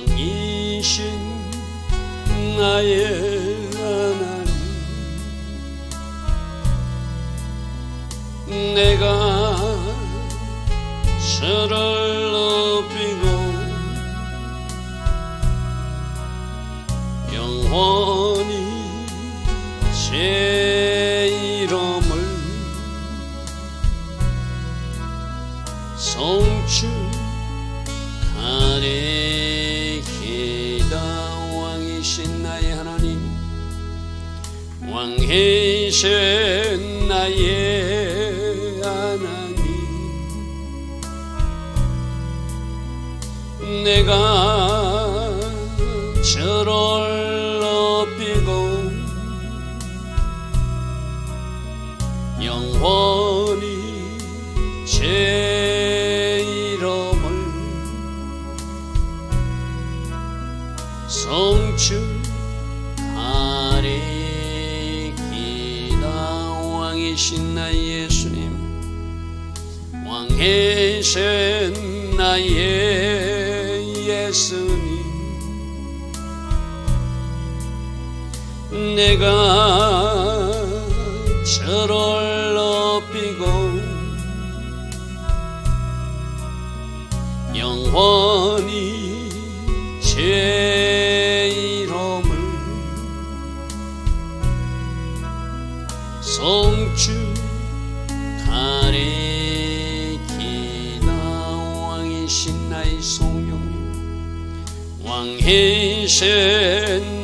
왕이신 나의 하나님, 내가 주를 높이고 영원히 제 이름을 송축하리이다. 왕이신 나의 하나님, 왕이신 나의 하나님, 내가 주를 높이고 영원히 제 이름을 송축하리이다. 왕이신 나의 예수님, 왕이신 나의 예수님, 내가 주를 높이고 영원히 제 이름을 송축하리이다. 왕이신 나의 성령님, 왕이신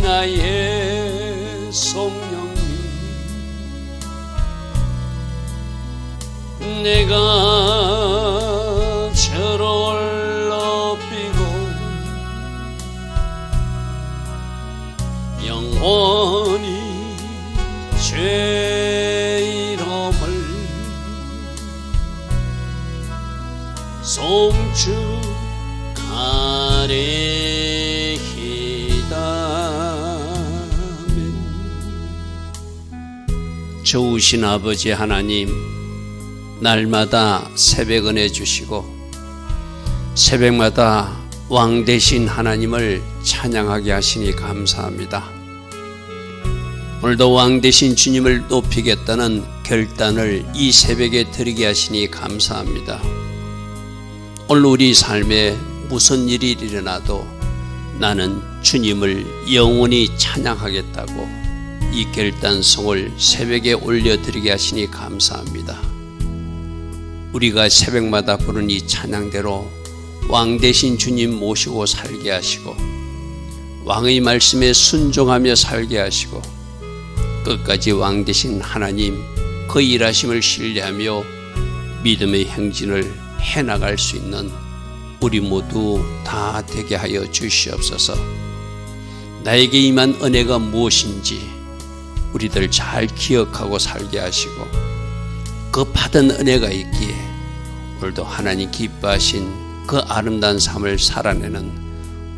나의 성령님, 내가 주를 높이고 영원히 제 이름을 송축하리이다. 좋으신 아버지 하나님, 날마다 새벽 은혜 주시고 새벽마다 왕 되신 하나님을 찬양하게 하시니 감사합니다. 오늘도 왕 되신 주님을 높이겠다는 결단을 이 새벽에 드리게 하시니 감사합니다. 오늘 우리 삶에 무슨 일이 일어나도 나는 주님을 영원히 찬양하겠다고 이 결단성을 새벽에 올려드리게 하시니 감사합니다. 우리가 새벽마다 부르는 이 찬양대로 왕 되신 주님 모시고 살게 하시고 왕의 말씀에 순종하며 살게 하시고 끝까지 왕 되신 하나님 그 일하심을 신뢰하며 믿음의 행진을 해나갈 수 있는 우리 모두 다 되게 하여 주시옵소서. 나에게 임한 은혜가 무엇인지 우리들 잘 기억하고 살게 하시고 그 받은 은혜가 있기에 오늘도 하나님 기뻐하신 그 아름다운 삶을 살아내는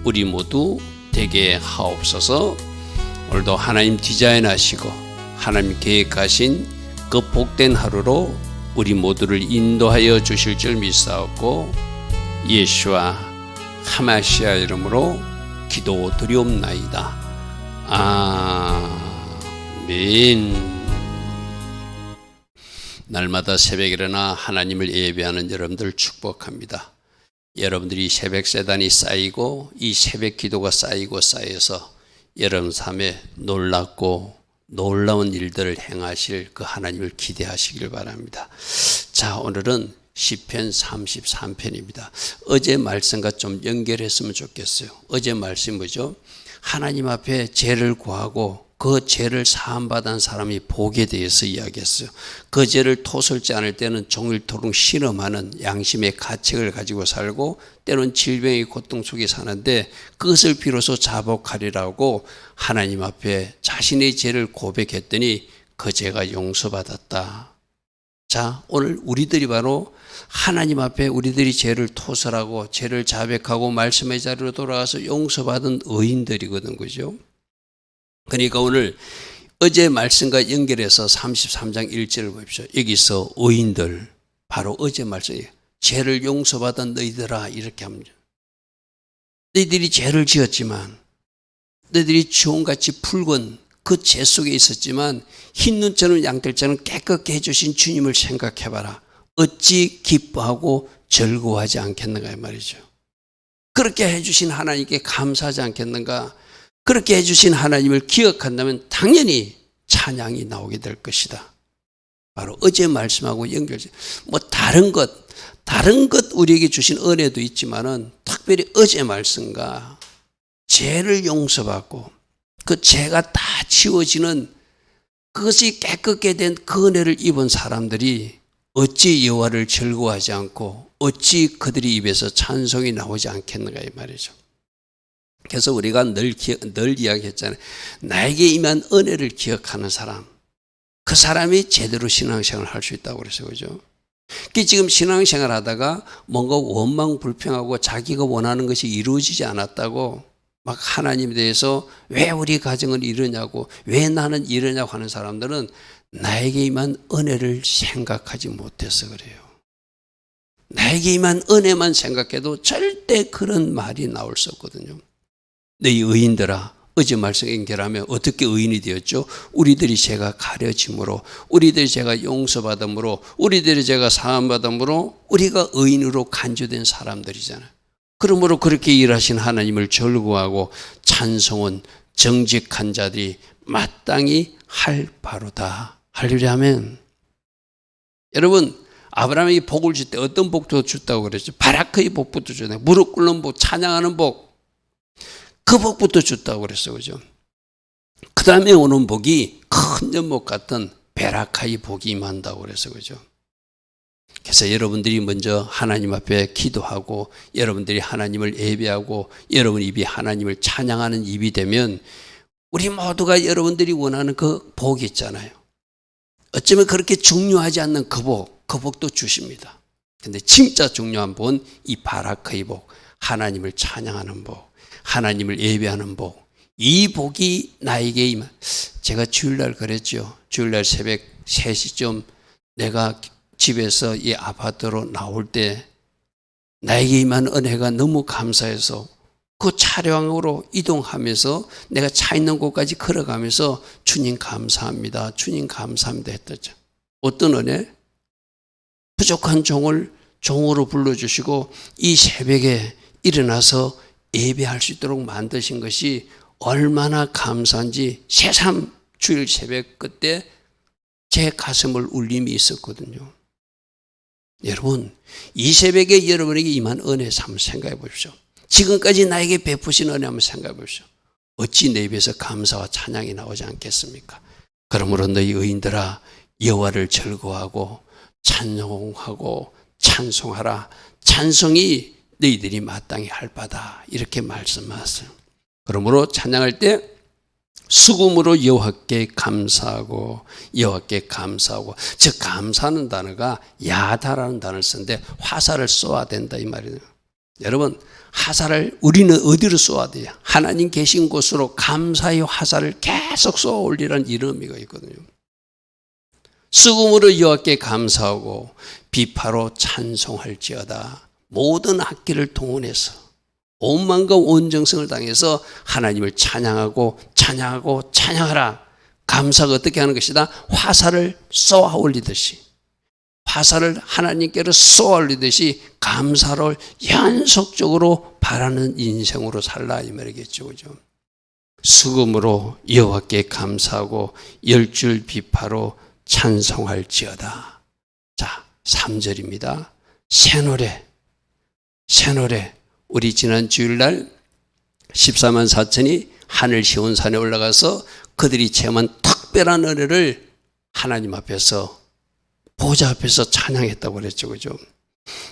우리 모두 되게 하옵소서. 오늘도 하나님 디자인하시고 하나님 계획하신 그 복된 하루로 우리 모두를 인도하여 주실 줄 믿사옵고 예수와 하마시아 이름으로 기도드리옵나이다. 아멘. 날마다 새벽에 일어나 하나님을 예배하는 여러분들 축복합니다. 여러분들이 새벽 세단이 쌓이고 이 새벽 기도가 쌓이고 쌓여서 여러분 삶에 놀랍고 놀라운 일들을 행하실 그 하나님을 기대하시길 바랍니다. 자, 오늘은 시편 33편입니다. 어제 말씀과 좀 연결했으면 좋겠어요. 어제 말씀이 뭐죠? 하나님 앞에 죄를 구하고 그 죄를 사함받은 사람이 복에 대해서 이야기했어요. 그 죄를 토설지 않을 때는 종일토록 실험하는 양심의 가책을 가지고 살고 때론 질병의 고통 속에 사는데 그것을 비로소 자복하리라고 하나님 앞에 자신의 죄를 고백했더니 그 죄가 용서받았다. 자, 오늘 우리들이 바로 하나님 앞에 우리들이 죄를 토설하고 죄를 자백하고 말씀의 자리로 돌아가서 용서받은 의인들이거든, 그죠? 그러니까 오늘 어제 말씀과 연결해서 33장 1절을 보십시오. 여기서 의인들, 바로 어제 말씀이에요. 죄를 용서받은 너희들아, 이렇게 합니다. 너희들이 죄를 지었지만, 너희들이 주홍같이 붉은 그 죄 속에 있었지만 흰 눈처럼 양털처럼 깨끗게 해주신 주님을 생각해봐라. 어찌 기뻐하고 즐거워하지 않겠는가 이 말이죠. 그렇게 해주신 하나님께 감사하지 않겠는가? 그렇게 해주신 하나님을 기억한다면 당연히 찬양이 나오게 될 것이다. 바로 어제 말씀하고 연결돼. 뭐 다른 것 우리에게 주신 은혜도 있지만은 특별히 어제 말씀과 죄를 용서받고 그 죄가 다 지워지는 그것이 깨끗게 된 그 은혜를 입은 사람들이 어찌 여호와를 즐거워하지 않고 어찌 그들이 입에서 찬송이 나오지 않겠는가 이 말이죠. 그래서 우리가 늘 이야기했잖아요. 나에게 임한 은혜를 기억하는 사람, 그 사람이 제대로 신앙생활을 할 수 있다고 그랬어요. 그죠? 지금 신앙생활 하다가 뭔가 원망 불평하고 자기가 원하는 것이 이루어지지 않았다고 막 하나님에 대해서 왜 우리 가정은 이러냐고 왜 나는 이러냐고 하는 사람들은 나에게 임한 은혜를 생각하지 못해서 그래요. 나에게 임한 은혜만 생각해도 절대 그런 말이 나올 수 없거든요. 너희 의인들아, 어제 말씀 연결하면 어떻게 의인이 되었죠? 우리들이 죄가 가려짐으로, 우리들이 죄가 용서받음으로, 우리들이 죄가 사함받음으로 우리가 의인으로 간주된 사람들이잖아요. 그러므로 그렇게 일하신 하나님을 즐거워하고 찬송은 정직한 자들이 마땅히 할 바로다. 할렐루야 아멘. 여러분, 아브라함에게 복을 줄 때 어떤 복도 줬다고 그랬죠? 바라크의 복부터 주네. 무릎 꿇는 복, 찬양하는 복, 그 복부터 줬다고 그랬어요. 그죠? 그 다음에 오는 복이 큰 연못 같은 베라카의 복이 임한다고 그랬어요. 그죠? 그래서 여러분들이 먼저 하나님 앞에 기도하고 여러분들이 하나님을 예배하고 여러분 입이 하나님을 찬양하는 입이 되면 우리 모두가 여러분들이 원하는 그 복이 있잖아요. 어쩌면 그렇게 중요하지 않는 그 복도 주십니다. 근데 진짜 중요한 복은 이 바라크의 복, 하나님을 찬양하는 복, 하나님을 예배하는 복, 이 복이 나에게 임한. 제가 주일날 그랬죠. 주일날 새벽 3시쯤 내가 집에서 이 아파트로 나올 때 나에게 임한 은혜가 너무 감사해서 그 차량으로 이동하면서 내가 차 있는 곳까지 걸어가면서 주님 감사합니다. 주님 감사합니다 했었죠. 어떤 은혜? 부족한 종을 종으로 불러주시고 이 새벽에 일어나서 예배할 수 있도록 만드신 것이 얼마나 감사한지 새삼 주일 새벽 그때 제 가슴을 울림이 있었거든요. 여러분, 이 새벽에 여러분에게 임한 은혜 한번 생각해 보십시오. 지금까지 나에게 베푸신 은혜 한번 생각해 보십시오. 어찌 내 입에서 감사와 찬양이 나오지 않겠습니까? 그러므로 너희 의인들아 여호와를 즐거워하고 찬송하고 찬송하라. 찬송이 너희들이 마땅히 할 바다. 이렇게 말씀하세요. 그러므로 찬양할 때 수금으로 여호와께 감사하고 여호와께 감사하고. 즉 감사하는 단어가 야다라는 단어를 쓰는데 화살을 쏘아야 된다 이 말이에요. 여러분, 화살을 우리는 어디로 쏘아야 돼요? 하나님 계신 곳으로 감사의 화살을 계속 쏘아 올리라는 이런 의미가 있거든요. 수금으로 여호와께 감사하고 비파로 찬송할지어다. 모든 악기를 동원해서 온 마음과 온 정성을 당해서 하나님을 찬양하고 찬양하고 찬양하라. 감사가 어떻게 하는 것이다? 화살을 쏘아 올리듯이, 화살을 하나님께로 쏘아 올리듯이 감사를 연속적으로 바라는 인생으로 살라 이 말이겠죠. 그죠? 수금으로 여호와께 감사하고 10줄 비파로 찬송할지어다. 자, 3절입니다. 새 노래. 우리 지난 주일날 14만 4천이 하늘 시온산에 올라가서 그들이 체험한 특별한 은혜를 하나님 앞에서 보좌 앞에서 찬양했다고 그랬죠. 그죠?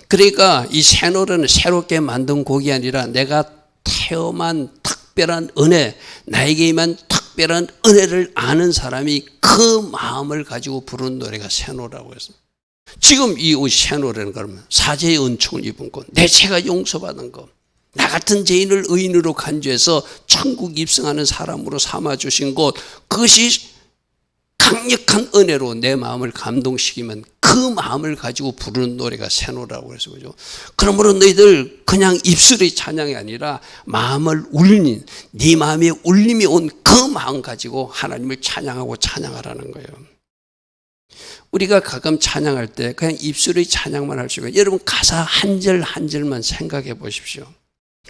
그러니까 이 새 노래는 새롭게 만든 곡이 아니라 내가 체험한 특별한 은혜, 나에게 임한 특별한 은혜를 아는 사람이 그 마음을 가지고 부르는 노래가 새 노래라고 했습니다. 지금 이 새 노래는 그러면 사죄의 은총을 입은 것, 내 죄가 용서받은 것, 나 같은 죄인을 의인으로 간주해서 천국 입성하는 사람으로 삼아주신 것, 그것이 강력한 은혜로 내 마음을 감동시키면 그 마음을 가지고 부르는 노래가 새 노래라고 그래서 그죠. 그러므로 너희들 그냥 입술의 찬양이 아니라 마음을 울리는 네 마음에 울림이 온 그 마음 가지고 하나님을 찬양하고 찬양하라는 거예요. 우리가 가끔 찬양할 때 그냥 입술의 찬양만 할 수 있고 여러분 가사 한 절 한 절만 생각해 보십시오.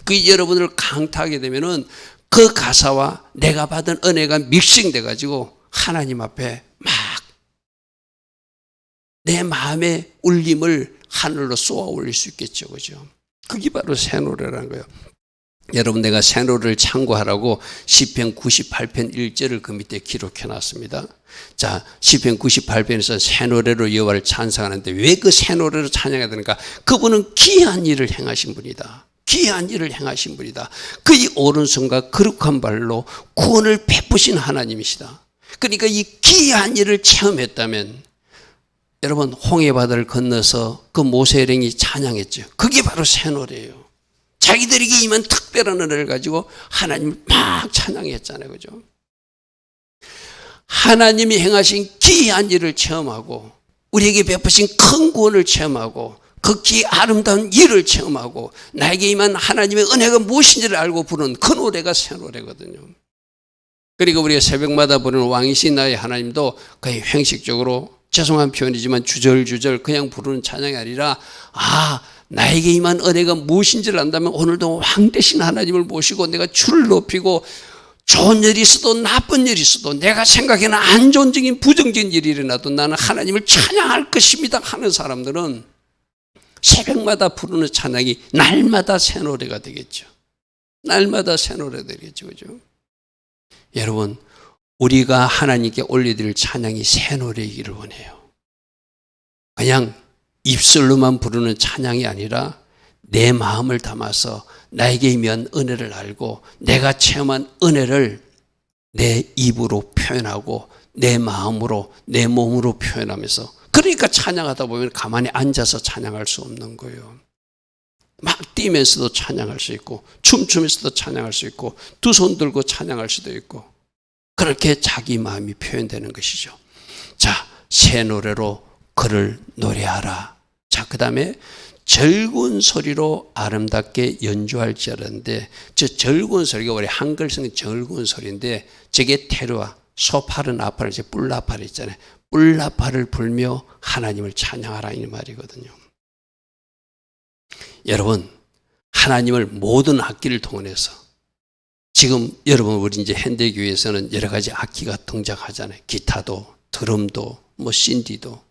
그 여러분을 강타하게 되면은 그 가사와 내가 받은 은혜가 믹싱돼 가지고 하나님 앞에 막 내 마음의 울림을 하늘로 쏘아 올릴 수 있겠죠. 그죠? 그게 바로 새 노래라는 거예요. 여러분 내가 새 노래를 참고하라고 시편 98편 1절을 그 밑에 기록해 놨습니다. 자, 시편 98편에서 새 노래로 여호와를 찬송하는데 왜 그 새 노래로 찬양해야 되는가? 그분은 기이한 일을 행하신 분이다. 기이한 일을 행하신 분이다. 그의 오른손과 거룩한 발로 구원을 베푸신 하나님이시다. 그러니까 이 기이한 일을 체험했다면 여러분 홍해바다를 건너서 그 모세 일행이 찬양했죠. 그게 바로 새 노래예요. 자기들에게 임한 특별한 은혜를 가지고 하나님을 막 찬양했잖아요. 그죠? 하나님이 행하신 기이한 일을 체험하고 우리에게 베푸신 큰 구원을 체험하고 극히 아름다운 일을 체험하고 나에게 임한 하나님의 은혜가 무엇인지를 알고 부르는 그 노래가 새 노래거든요. 그리고 우리가 새벽마다 부르는 왕이신 나의 하나님도 거의 형식적으로 죄송한 표현이지만 주절주절 그냥 부르는 찬양이 아니라 나에게 임한 은혜가 무엇인지를 안다면 오늘도 왕 되신 하나님을 모시고 내가 주를 높이고 좋은 일이 있어도 나쁜 일이 있어도 내가 생각에는 안 좋은 부정적인 일이 일어나도 나는 하나님을 찬양할 것입니다 하는 사람들은 새벽마다 부르는 찬양이 날마다 새 노래가 되겠죠. 날마다 새 노래가 되겠죠. 그죠? 여러분 우리가 하나님께 올려드릴 찬양이 새 노래이기를 원해요. 그냥 입술로만 부르는 찬양이 아니라 내 마음을 담아서 나에게 임한 은혜를 알고 내가 체험한 은혜를 내 입으로 표현하고 내 마음으로 내 몸으로 표현하면서 그러니까 찬양하다 보면 가만히 앉아서 찬양할 수 없는 거예요. 막 뛰면서도 찬양할 수 있고 춤추면서도 찬양할 수 있고 두 손 들고 찬양할 수도 있고 그렇게 자기 마음이 표현되는 것이죠. 자, 새 노래로 그를 노래하라. 자, 그 다음에 절군 소리로 아름답게 연주할지어라는데 저 절군 소리가 우리 한글성의 절군 소리인데 저게 테루아, 소파른 아파를 이제 뿔나파를 있잖아요. 뿔나파를 불며 하나님을 찬양하라 이 말이거든요. 여러분 하나님을 모든 악기를 동원해서 지금 여러분 우리 이제 현대교회에서는 여러 가지 악기가 등장하잖아요. 기타도 드럼도 신디도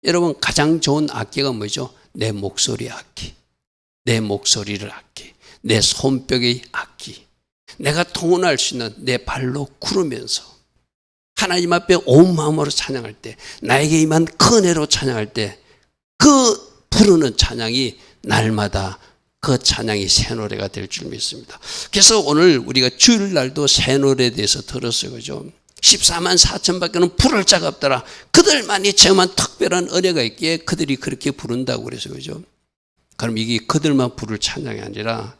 여러분 가장 좋은 악기가 뭐죠? 내 목소리 악기, 내 목소리를 악기, 내 손뼉의 악기, 내가 통원할 수 있는 내 발로 구르면서 하나님 앞에 온 마음으로 찬양할 때 나에게 임한 그 은혜로 찬양할 때 그 부르는 찬양이 날마다 그 찬양이 새 노래가 될 줄 믿습니다. 그래서 오늘 우리가 주일날도 새 노래에 대해서 들었어요. 그죠? 14만 4천 밖에는 부를 자가 없더라. 그들만이 체험한 특별한 은혜가 있기에 그들이 그렇게 부른다고 그래서 그죠? 그럼 이게 그들만 부를 찬양이 아니라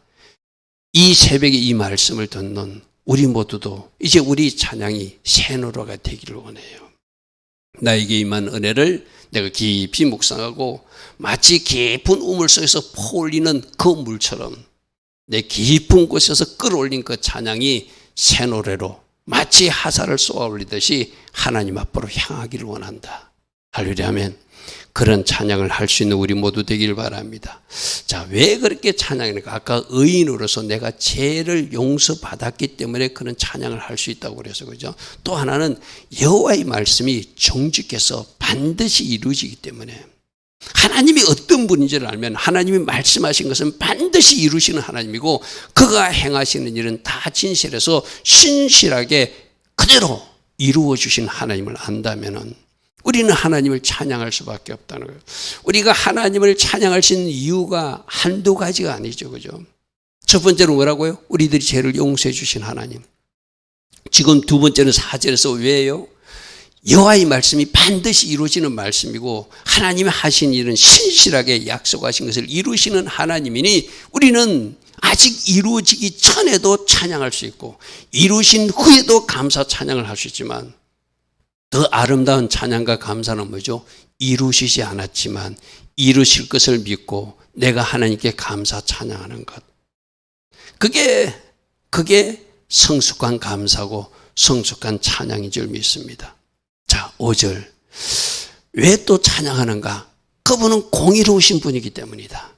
이 새벽에 이 말씀을 듣는 우리 모두도 이제 우리 찬양이 새 노래가 되기를 원해요. 나에게 임한 은혜를 내가 깊이 묵상하고 마치 깊은 우물 속에서 퍼올리는 그 물처럼 내 깊은 곳에서 끌어올린 그 찬양이 새 노래로 마치 하사를 쏘아 올리듯이 하나님 앞으로 향하기를 원한다. 할렐루야 하면 그런 찬양을 할 수 있는 우리 모두 되기를 바랍니다. 자, 왜 그렇게 찬양하니까 아까 의인으로서 내가 죄를 용서받았기 때문에 그런 찬양을 할 수 있다고 그래서 그죠? 또 하나는 여호와의 말씀이 정직해서 반드시 이루어지기 때문에 하나님이 어떤 분인지를 알면 하나님이 말씀하신 것은 반드시 이루시는 하나님이고 그가 행하시는 일은 다 진실해서 신실하게 그대로 이루어 주신 하나님을 안다면 우리는 하나님을 찬양할 수밖에 없다는 거예요. 우리가 하나님을 찬양할 수 있는 이유가 한두 가지가 아니죠. 그죠? 첫 번째는 뭐라고요? 우리들이 죄를 용서해 주신 하나님. 지금 두 번째는 4절에서 왜요? 여호와의 말씀이 반드시 이루어지는 말씀이고 하나님이 하신 일은 신실하게 약속하신 것을 이루시는 하나님이니 우리는 아직 이루어지기 전에도 찬양할 수 있고 이루신 후에도 감사 찬양을 할 수 있지만 더 아름다운 찬양과 감사는 뭐죠? 이루시지 않았지만 이루실 것을 믿고 내가 하나님께 감사 찬양하는 것. 그게 성숙한 감사고 성숙한 찬양인 줄 믿습니다. 자, 5절. 왜 또 찬양하는가? 그분은 공의로우신 분이기 때문이다.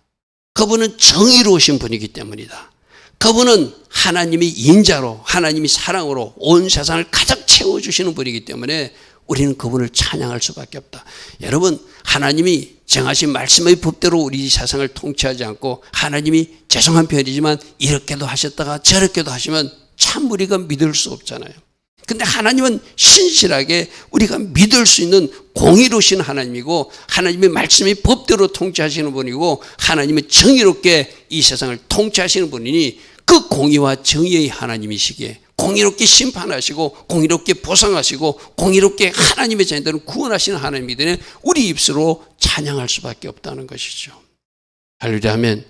그분은 정의로우신 분이기 때문이다. 그분은 하나님이 인자로, 하나님이 사랑으로 온 세상을 가득 채워주시는 분이기 때문에 우리는 그분을 찬양할 수밖에 없다. 여러분, 하나님이 정하신 말씀의 법대로 우리 세상을 통치하지 않고 하나님이 죄송한 편이지만 이렇게도 하셨다가 저렇게도 하시면 참 우리가 믿을 수 없잖아요. 근데 하나님은 신실하게 우리가 믿을 수 있는 공의로우신 하나님이고 하나님의 말씀이 법대로 통치하시는 분이고 하나님은 정의롭게 이 세상을 통치하시는 분이니 그 공의와 정의의 하나님이시기에 공의롭게 심판하시고 공의롭게 보상하시고 공의롭게 하나님의 자녀들을 구원하시는 하나님이기 때문에 우리 입술로 찬양할 수밖에 없다는 것이죠. 할렐루야 하면,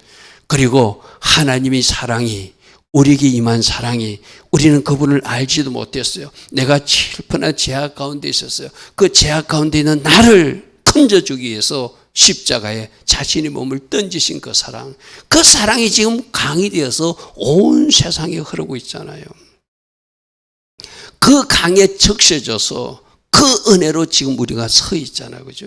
그리고 하나님의 사랑이, 우리에게 임한 사랑이, 우리는 그분을 알지도 못했어요. 내가 슬픈 죄악 가운데 있었어요. 그 죄악 가운데 있는 나를 건져주기 위해서 십자가에 자신의 몸을 던지신 그 사랑, 그 사랑이 지금 강이 되어서 온 세상에 흐르고 있잖아요. 그 강에 적셔져서 그 은혜로 지금 우리가 서 있잖아요. 그죠?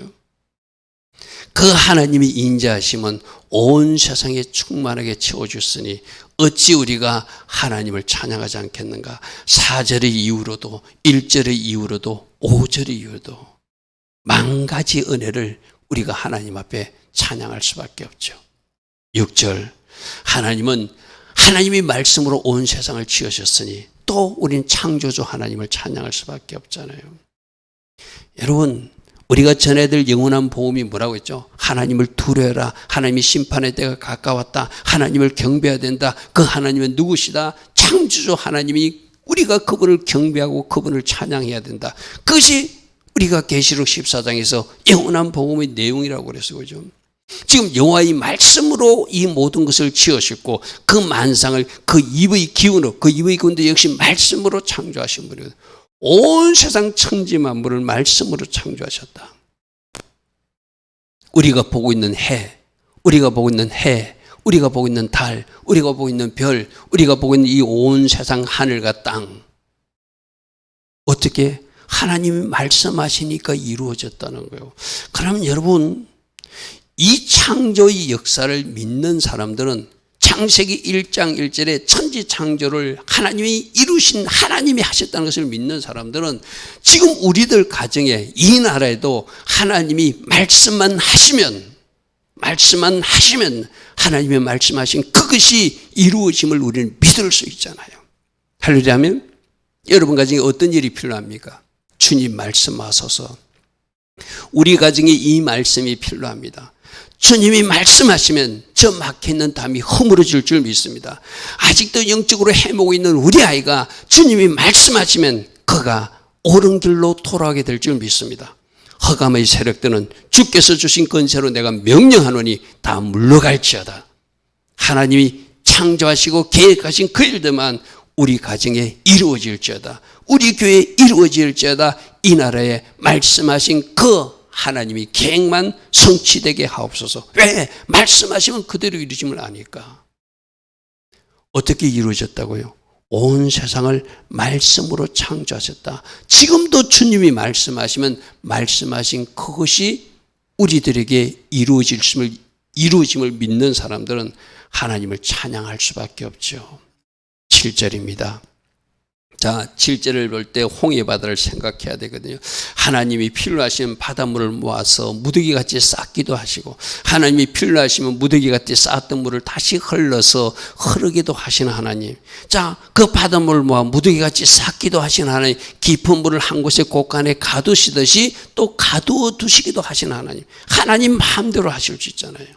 그 하나님이 인자하심은 온 세상에 충만하게 채워주시니 어찌 우리가 하나님을 찬양하지 않겠는가? 4절의 이후로도 1절의 이후로도 5절의 이후로도 만 가지 은혜를 우리가 하나님 앞에 찬양할 수밖에 없죠. 6절, 하나님은 하나님이 말씀으로 온 세상을 지으셨으니 또 우린 창조주 하나님을 찬양할 수밖에 없잖아요. 여러분, 우리가 전해들 영원한 복음이 뭐라고 했죠? 하나님을 두려워라. 하나님이 심판의 때가 가까웠다. 하나님을 경배해야 된다. 그 하나님은 누구시다? 창조주 하나님이, 우리가 그분을 경배하고 그분을 찬양해야 된다. 그것이 우리가 계시록 14장에서 영원한 복음의 내용이라고 그랬어요. 그죠? 지금 여호와의 말씀으로 이 모든 것을 지으셨고 그 만상을 그 입의 기운으로, 그 입의 기운도 역시 말씀으로 창조하신 분이거든요. 온 세상 천지 만물을 말씀으로 창조하셨다. 우리가 보고 있는 해, 우리가 보고 있는 해, 우리가 보고 있는 달, 우리가 보고 있는 별, 우리가 보고 있는 이 온 세상 하늘과 땅, 어떻게 하나님이 말씀하시니까 이루어졌다는 거예요. 그러면 여러분, 이 창조의 역사를 믿는 사람들은 창세기 1장 1절에 천지 창조를 하나님이 이루신, 하나님이 하셨다는 것을 믿는 사람들은 지금 우리들 가정에, 이 나라에도 하나님이 말씀만 하시면 하나님의 말씀하신 그것이 이루어짐을 우리는 믿을 수 있잖아요. 할렐루야 하면 여러분 가정에 어떤 일이 필요합니까? 주님 말씀하소서. 우리 가정에 이 말씀이 필요합니다. 주님이 말씀하시면 저 막혀있는 담이 허물어질 줄 믿습니다. 아직도 영적으로 헤매고 있는 우리 아이가 주님이 말씀하시면 그가 옳은 길로 돌아가게 될 줄 믿습니다. 흑암의 세력들은 주께서 주신 권세로 내가 명령하노니 다 물러갈지어다. 하나님이 창조하시고 계획하신 그 일들만 우리 가정에 이루어질지어다. 우리 교회에 이루어질지어다. 이 나라에 말씀하신 그 하나님이 계획만 성취되게 하옵소서. 왜? 말씀하시면 그대로 이루어짐을 아니까. 어떻게 이루어졌다고요? 온 세상을 말씀으로 창조하셨다. 지금도 주님이 말씀하시면 말씀하신 그것이 우리들에게 이루어짐을 믿는 사람들은 하나님을 찬양할 수밖에 없죠. 7절입니다. 자, 7절을 볼 때 홍해 바다를 생각해야 되거든요. 하나님이 필요하시면 바닷물을 모아서 무더기같이 쌓기도 하시고, 하나님이 필요하시면 무더기같이 쌓았던 물을 다시 흘러서 흐르기도 하시는 하나님. 자, 그 바닷물을 모아 무더기같이 쌓기도 하시는 하나님. 깊은 물을 한 곳에 곳간에 가두시듯이 또 가두어 두시기도 하시는 하나님. 하나님 마음대로 하실 수 있잖아요.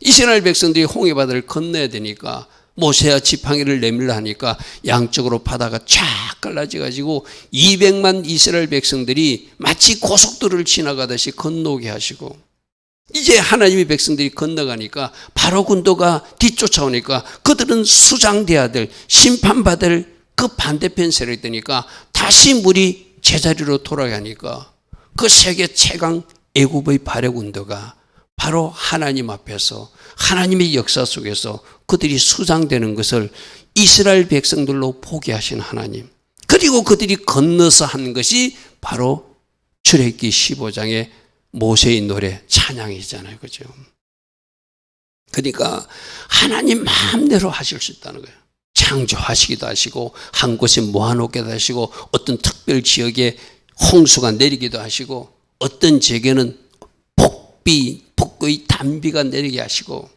이스라엘 백성들이 홍해 바다를 건너야 되니까 모세와 지팡이를 내밀려 하니까 양쪽으로 바다가 쫙 갈라져가지고 200만 이스라엘 백성들이 마치 고속도로를 지나가듯이 건너게 하시고, 이제 하나님의 백성들이 건너가니까 바로 군도가 뒤쫓아오니까 그들은 수장돼야 될, 심판받을 그 반대편 세력이 되니까 다시 물이 제자리로 돌아가니까 그 세계 최강 애굽의 발역 운동가 바로 하나님 앞에서 하나님의 역사 속에서 그들이 수장되는 것을 이스라엘 백성들로 보게 하신 하나님, 그리고 그들이 건너서 한 것이 바로 출애굽기 15장의 모세의 노래 찬양이잖아요. 그죠? 그러니까 하나님 마음대로 하실 수 있다는 거예요. 창조하시기도 하시고 한 곳에 모아놓기도 하시고 어떤 특별 지역에 홍수가 내리기도 하시고 어떤 지역에는 폭거의 단비가 내리게 하시고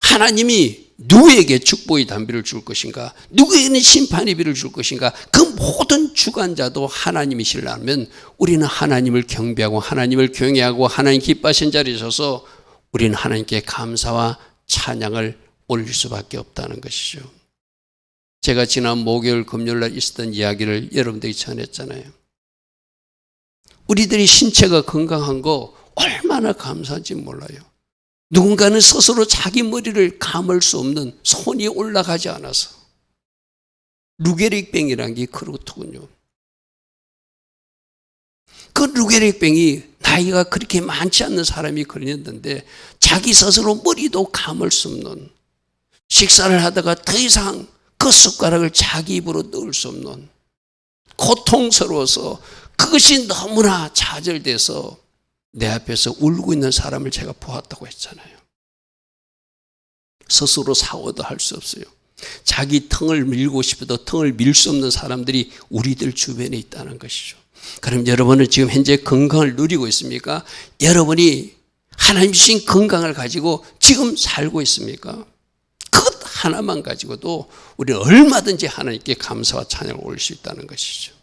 하나님이 누구에게 축복의 단비를 줄 것인가, 누구에게는 심판의 비를 줄 것인가, 그 모든 주관자도 하나님이시라면 우리는 하나님을 경배하고 하나님을 경외하고 하나님 기뻐하신 자리에 서서 우리는 하나님께 감사와 찬양을 올릴 수밖에 없다는 것이죠. 제가 지난 목요일 금요일날 있었던 이야기를 여러분들이 전했잖아요. 우리들이 신체가 건강한 거 얼마나 감사한지 몰라요. 누군가는 스스로 자기 머리를 감을 수 없는, 손이 올라가지 않아서. 루게릭병이라는 게 그렇더군요. 그 루게릭병이 나이가 그렇게 많지 않는 사람이 걸렸는데 자기 스스로 머리도 감을 수 없는, 식사를 하다가 더 이상 그 숟가락을 자기 입으로 넣을 수 없는, 고통스러워서 그것이 너무나 좌절돼서 내 앞에서 울고 있는 사람을 제가 보았다고 했잖아요. 스스로 사고도 할 수 없어요. 자기 턱을 밀고 싶어도 턱을 밀 수 없는 사람들이 우리들 주변에 있다는 것이죠. 그럼 여러분은 지금 현재 건강을 누리고 있습니까? 여러분이 하나님 주신 건강을 가지고 지금 살고 있습니까? 그것 하나만 가지고도 우리는 얼마든지 하나님께 감사와 찬양을 올릴 수 있다는 것이죠.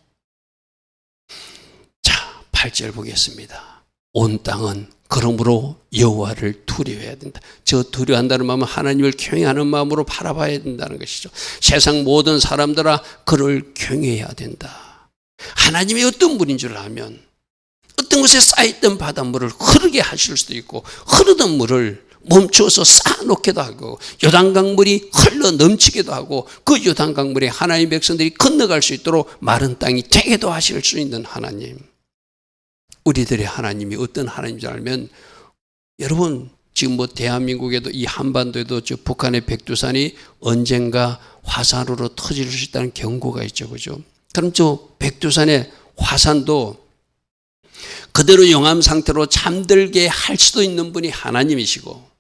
자, 8절 보겠습니다. 온 땅은 그러므로 여호와를 두려워해야 된다. 저 두려워한다는 마음은 하나님을 경외하는 마음으로 바라봐야 된다는 것이죠. 세상 모든 사람들아 그를 경외해야 된다. 하나님이 어떤 분인 줄 알면 어떤 곳에 쌓여있던 바닷물을 흐르게 하실 수도 있고 흐르던 물을 멈추어서 쌓아놓기도 하고 요단강물이 흘러 넘치기도 하고 그 요단강물에 하나님의 백성들이 건너갈 수 있도록 마른 땅이 되게도 하실 수 있는 하나님. 우리들의 하나님이 어떤 하나님인지 알면 여러분 지금 뭐 대한민국에도 이 한반도에도 저 북한의 백두산이 언젠가 화산으로 터질 수 있다는 경고가 있죠. 그죠? 그럼 저 백두산의 화산도 그대로 용암 상태로 잠들게 할 수도 있는 분이 하나님이시고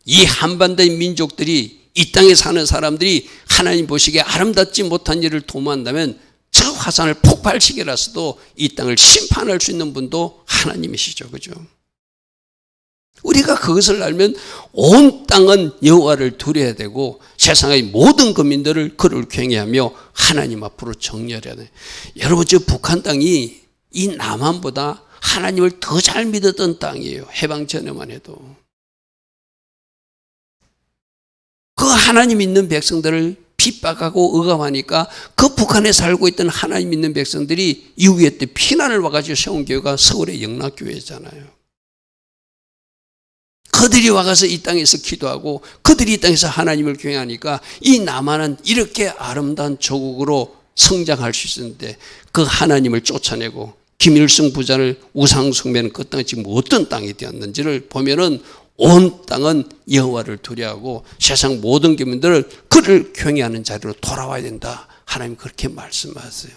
이 한반도의 민족들이 이 땅에 사는 사람들이 하나님 보시기에 아름답지 못한 일을 도모한다면 저 화산을 폭발시키라서도 이 땅을 심판할 수 있는 분도 하나님이시죠. 그죠? 우리가 그것을 알면 온 땅은 여호와를 두려워야 되고 세상의 모든 국민들을 그를 경외하며 하나님 앞으로 정렬해야 돼. 여러분 저 북한 땅이 이 남한보다 하나님을 더 잘 믿었던 땅이에요. 해방 전에만 해도. 그 하나님 있는 백성들을 핍박하고 억압하니까 그 북한에 살고 있던 하나님 믿는 백성들이 6.25 때 피난을 와가지고 세운 교회가 서울의 영락교회잖아요. 그들이 와가서 이 땅에서 기도하고 그들이 이 땅에서 하나님을 경외하니까 이 남한은 이렇게 아름다운 조국으로 성장할 수 있었는데 그 하나님을 쫓아내고 김일성 부자를 우상 숭배하는 그 땅이 지금 어떤 땅이 되었는지를 보면은 온 땅은 여호와를 두려워하고 세상 모든 국민들을 그를 경외하는 자리로 돌아와야 된다. 하나님 그렇게 말씀하세요.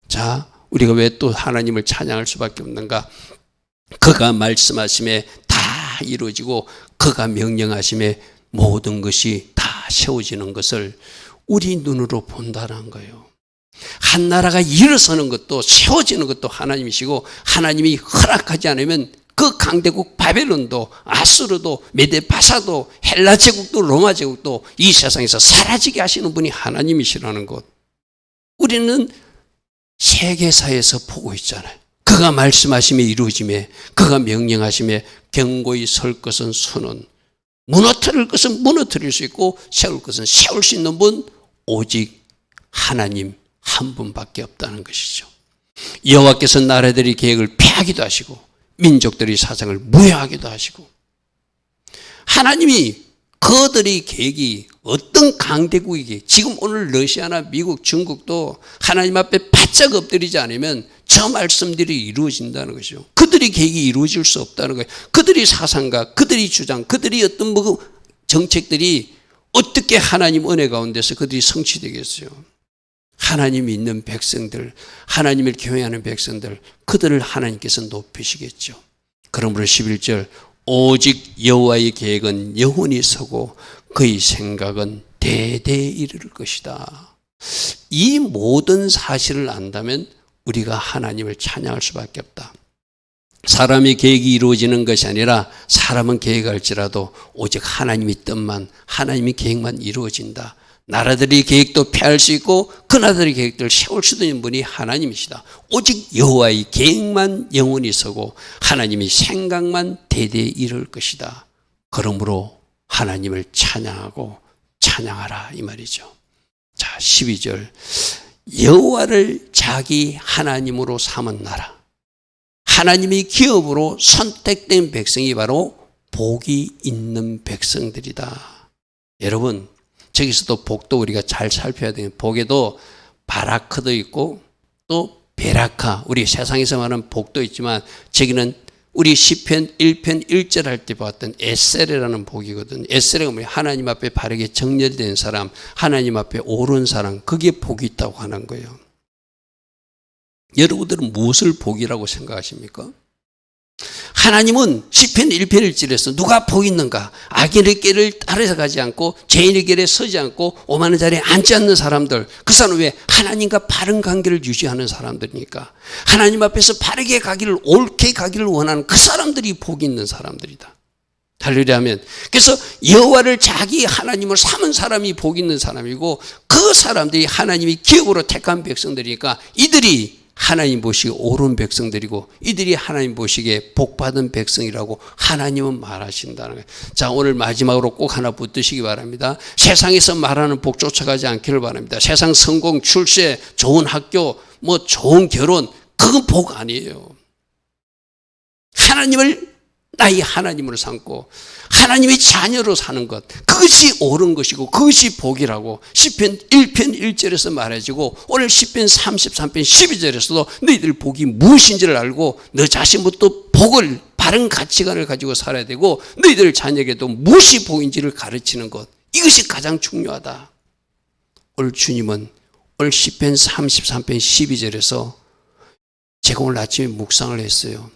자, 우리가 왜 또 하나님을 찬양할 수밖에 없는가? 그가 말씀하심에 다 이루어지고 그가 명령하심에 모든 것이 다 세워지는 것을 우리 눈으로 본다는 거예요. 한 나라가 일어서는 것도 세워지는 것도 하나님이시고 하나님이 허락하지 않으면 그 강대국 바벨론도 아수르도 메데바사도 헬라 제국도 로마 제국도 이 세상에서 사라지게 하시는 분이 하나님이시라는 것. 우리는 세계사에서 보고 있잖아요. 그가 말씀하심에 이루어짐에 그가 명령하심에 견고히 설 것은 서는 무너뜨릴 것은 무너뜨릴 수 있고 세울 것은 세울 수 있는 분 오직 하나님 한 분밖에 없다는 것이죠. 여호와께서 나라들의 계획을 폐하기도 하시고 민족들의 사상을 무효하기도 하시고 하나님이 그들의 계획이 어떤 강대국이기, 지금 오늘 러시아나 미국, 중국도 하나님 앞에 바짝 엎드리지 않으면 저 말씀들이 이루어진다는 것이죠. 그들의 계획이 이루어질 수 없다는 거예요. 그들의 사상과 그들의 주장, 그들의 어떤 정책들이 어떻게 하나님 은혜 가운데서 그들이 성취되겠어요. 하나님이 있는 백성들, 하나님을 경외하는 백성들, 그들을 하나님께서 높이시겠죠. 그러므로 11절, 오직 여호와의 계획은 영원히 서고 그의 생각은 대대에 이를 것이다. 이 모든 사실을 안다면 우리가 하나님을 찬양할 수밖에 없다. 사람의 계획이 이루어지는 것이 아니라 사람은 계획할지라도 오직 하나님의 뜻만, 하나님의 계획만 이루어진다. 나라들의 계획도 폐할 수 있고 그 나라들의 계획들을 세울 수도 있는 분이 하나님이시다. 오직 여호와의 계획만 영원히 서고 하나님의 생각만 대대에 이룰 것이다. 그러므로 하나님을 찬양하고 찬양하라 이 말이죠. 자, 12절, 여호와를 자기 하나님으로 삼은 나라, 하나님의 기업으로 선택된 백성이 바로 복이 있는 백성들이다. 여러분, 저기서도 복도 우리가 잘 살펴야 돼요. 복에도 바라크도 있고 또 베라카, 우리 세상에서 말하는 복도 있지만 저기는 우리 시편 1편 1절 할 때 봤던 에셀이라는 복이거든요. 에셀은 뭐예요? 하나님 앞에 바르게 정렬된 사람, 하나님 앞에 옳은 사람, 그게 복이 있다고 하는 거예요. 여러분들은 무엇을 복이라고 생각하십니까? 하나님은 시편 1편 1절에서 누가 복 있는가? 악인의 길을 따라서 가지 않고 죄인의 길에 서지 않고 오만한 자리에 앉지 않는 사람들, 그 사람은 왜? 하나님과 바른 관계를 유지하는 사람들이니까. 하나님 앞에서 바르게 가기를, 옳게 가기를 원하는 그 사람들이 복 있는 사람들이다. 할렐루야 하면, 그래서 여호와를 자기 하나님을 삼은 사람이 복 있는 사람이고, 그 사람들이 하나님이 기업으로 택한 백성들이니까 이들이 하나님 보시기에 옳은 백성들이고 이들이 하나님 보시기에 복받은 백성이라고 하나님은 말하신다는 거예요. 자, 오늘 마지막으로 꼭 하나 붙드시기 바랍니다. 세상에서 말하는 복 쫓아가지 않기를 바랍니다. 세상 성공, 출세, 좋은 학교, 뭐 좋은 결혼, 그건 복 아니에요. 하나님을 나의 하나님으로 삼고 하나님의 자녀로 사는 것, 그것이 옳은 것이고 그것이 복이라고 시편 1편 1절에서 말해주고 오늘 시편 33편 12절에서도 너희들 복이 무엇인지를 알고 너 자신부터 복을, 바른 가치관을 가지고 살아야 되고 너희들 자녀에게도 무엇이 복인지를 가르치는 것, 이것이 가장 중요하다. 오늘 주님은 오늘 시편 33편 12절에서 제가 오늘 아침에 묵상을 했어요.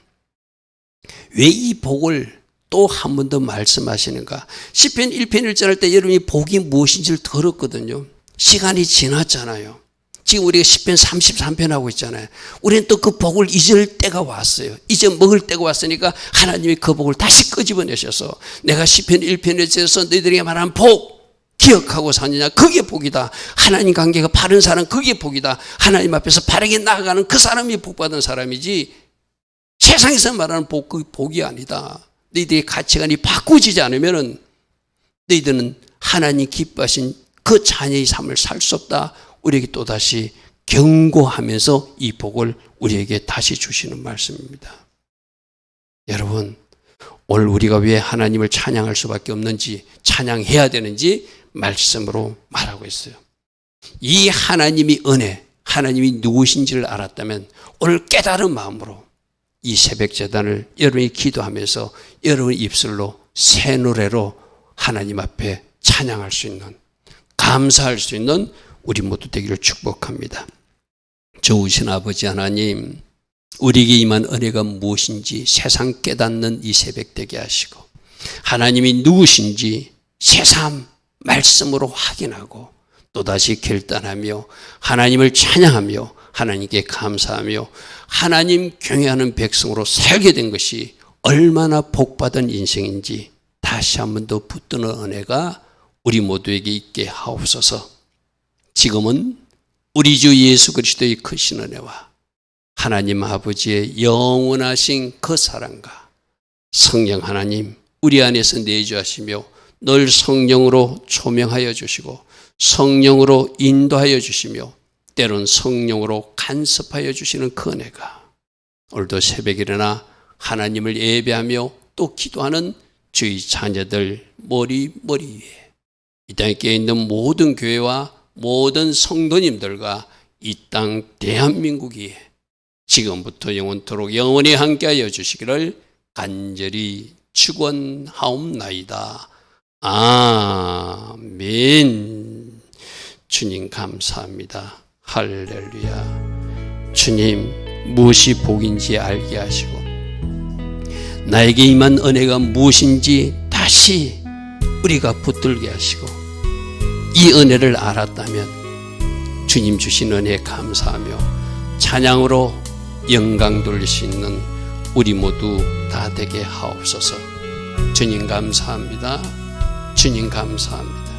왜 이 복을 또 한 번 더 말씀하시는가? 시편 1편 1절 할 때 여러분이 복이 무엇인지를 들었거든요. 시간이 지났잖아요. 지금 우리가 시편 33편 하고 있잖아요. 우리는 또 그 복을 잊을 때가 왔어요. 이제 먹을 때가 왔으니까 하나님이 그 복을 다시 끄집어내셔서 내가 시편 1편 1절에서 너희들에게 말하는 복 기억하고 사느냐, 그게 복이다. 하나님 관계가 바른 사람, 그게 복이다. 하나님 앞에서 바르게 나아가는 그 사람이 복받은 사람이지 세상에서 말하는 복, 그 복이 아니다. 너희들의 가치관이 바꾸지지 않으면 너희들은 하나님 기뻐하신 그 자녀의 삶을 살 수 없다. 우리에게 또다시 경고하면서 이 복을 우리에게 다시 주시는 말씀입니다. 여러분, 오늘 우리가 왜 하나님을 찬양할 수밖에 없는지, 찬양해야 되는지 말씀으로 말하고 있어요. 이 하나님의 은혜, 하나님이 누구신지를 알았다면 오늘 깨달은 마음으로 이 새벽 제단을 여러분이 기도하면서 여러분의 입술로 새 노래로 하나님 앞에 찬양할 수 있는, 감사할 수 있는 우리 모두 되기를 축복합니다. 좋으신 아버지 하나님, 우리에게 임한 은혜가 무엇인지 세상 깨닫는 이 새벽 되게 하시고 하나님이 누구신지 새삼 말씀으로 확인하고 또다시 결단하며 하나님을 찬양하며 하나님께 감사하며 하나님 경외하는 백성으로 살게 된 것이 얼마나 복받은 인생인지 다시 한 번 더 붙드는 은혜가 우리 모두에게 있게 하옵소서. 지금은 우리 주 예수 그리스도의 크신 은혜와 하나님 아버지의 영원하신 그 사랑과 성령 하나님 우리 안에서 내주하시며 늘 성령으로 조명하여 주시고 성령으로 인도하여 주시며 때론 성령으로 간섭하여 주시는 그 은혜가 오늘도 새벽에 일어나 하나님을 예배하며 또 기도하는 주의 자녀들 머리 위에 이 땅에 깨어있는 모든 교회와 모든 성도님들과 이 땅 대한민국이 지금부터 영원토록 영원히 함께하여 주시기를 간절히 축원하옵나이다. 아멘. 주님 감사합니다. 할렐루야. 주님 무엇이 복인지 알게 하시고 나에게 임한 은혜가 무엇인지 다시 우리가 붙들게 하시고 이 은혜를 알았다면 주님 주신 은혜에 감사하며 찬양으로 영광 돌릴 수 있는 우리 모두 다 되게 하옵소서. 주님 감사합니다. 주님 감사합니다.